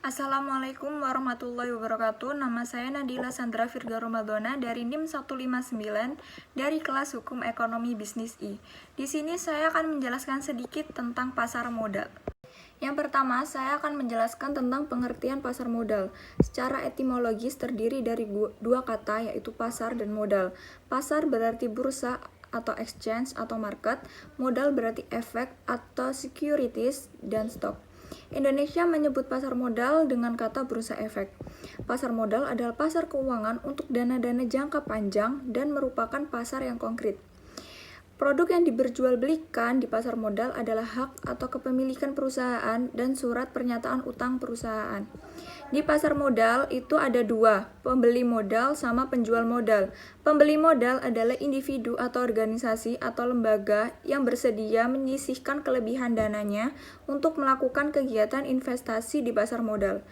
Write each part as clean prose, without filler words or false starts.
Assalamualaikum warahmatullahi wabarakatuh. Nama saya Nadila Sandra Firga Romadona dari NIM 159 dari kelas Hukum Ekonomi Bisnis I. Di sini saya akan menjelaskan sedikit tentang pasar modal. Yang pertama, saya akan menjelaskan tentang pengertian pasar modal. Secara etimologis terdiri dari dua kata, yaitu pasar dan modal. Pasar berarti bursa atau exchange atau market, modal berarti efek atau securities dan stok. Indonesia menyebut pasar modal dengan kata bursa efek. Pasar modal adalah pasar keuangan untuk dana-dana jangka panjang dan merupakan pasar yang konkret. Produk yang diperjualbelikan di pasar modal adalah hak atau kepemilikan perusahaan dan surat pernyataan utang perusahaan. Di pasar modal itu ada dua, pembeli modal sama penjual modal. Pembeli modal adalah individu atau organisasi atau lembaga yang bersedia menyisihkan kelebihan dananya untuk melakukan kegiatan investasi di pasar modal.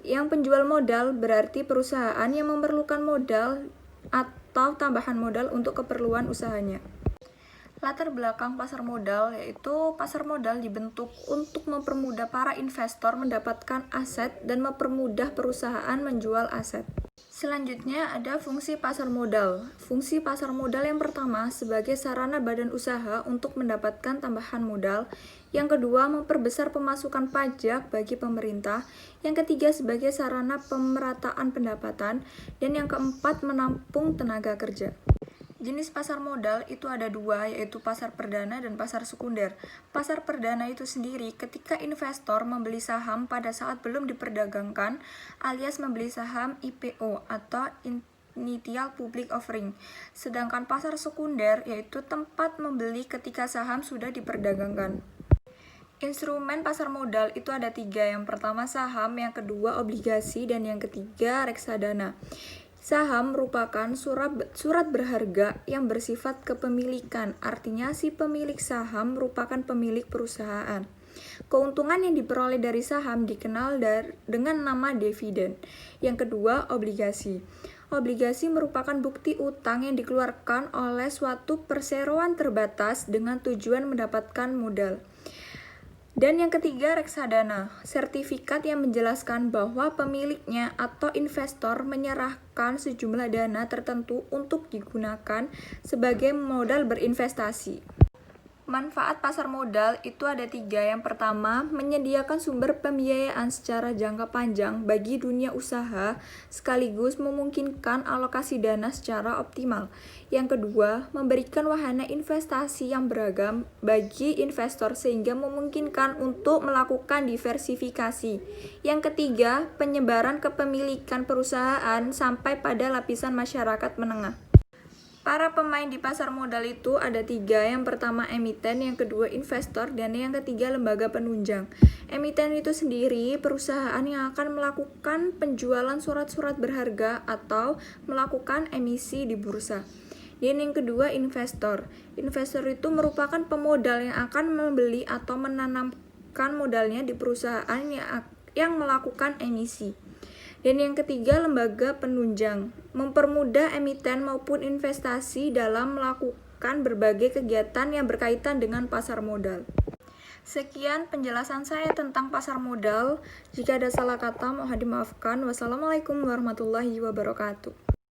Yang penjual modal berarti perusahaan yang memerlukan modal atau tambahan modal untuk keperluan usahanya. Latar belakang pasar modal yaitu pasar modal dibentuk untuk mempermudah para investor mendapatkan aset dan mempermudah perusahaan menjual aset. Selanjutnya ada fungsi pasar modal. Fungsi pasar modal yang pertama sebagai sarana badan usaha untuk mendapatkan tambahan modal. Yang kedua memperbesar pemasukan pajak bagi pemerintah. Yang ketiga sebagai sarana pemerataan pendapatan. Dan yang keempat menampung tenaga kerja. Jenis pasar modal itu ada dua, yaitu pasar perdana dan pasar sekunder. Pasar perdana itu sendiri ketika investor membeli saham pada saat belum diperdagangkan, alias membeli saham IPO atau Initial Public Offering. Sedangkan pasar sekunder yaitu tempat membeli ketika saham sudah diperdagangkan. Instrumen pasar modal itu ada tiga, yang pertama saham, yang kedua obligasi, dan yang ketiga reksadana. Saham merupakan surat berharga yang bersifat kepemilikan, artinya si pemilik saham merupakan pemilik perusahaan. Keuntungan yang diperoleh dari saham dikenal dengan nama dividen. Yang kedua, obligasi. Obligasi merupakan bukti utang yang dikeluarkan oleh suatu perseroan terbatas dengan tujuan mendapatkan modal. Dan yang ketiga, reksadana, sertifikat yang menjelaskan bahwa pemiliknya atau investor menyerahkan sejumlah dana tertentu untuk digunakan sebagai modal berinvestasi. Manfaat pasar modal itu ada tiga. Yang pertama, menyediakan sumber pembiayaan secara jangka panjang bagi dunia usaha, sekaligus memungkinkan alokasi dana secara optimal. Yang kedua, memberikan wahana investasi yang beragam bagi investor sehingga memungkinkan untuk melakukan diversifikasi. Yang ketiga, penyebaran kepemilikan perusahaan sampai pada lapisan masyarakat menengah. Para pemain di pasar modal itu ada tiga, yang pertama emiten, yang kedua investor, dan yang ketiga lembaga penunjang. Emiten itu sendiri perusahaan yang akan melakukan penjualan surat-surat berharga atau melakukan emisi di bursa. Dan yang kedua investor. Investor itu merupakan pemodal yang akan membeli atau menanamkan modalnya di perusahaan yang melakukan emisi. Dan yang ketiga, lembaga penunjang, mempermudah emiten maupun investasi dalam melakukan berbagai kegiatan yang berkaitan dengan pasar modal. Sekian penjelasan saya tentang pasar modal. Jika ada salah kata mohon dimaafkan. Wassalamualaikum warahmatullahi wabarakatuh.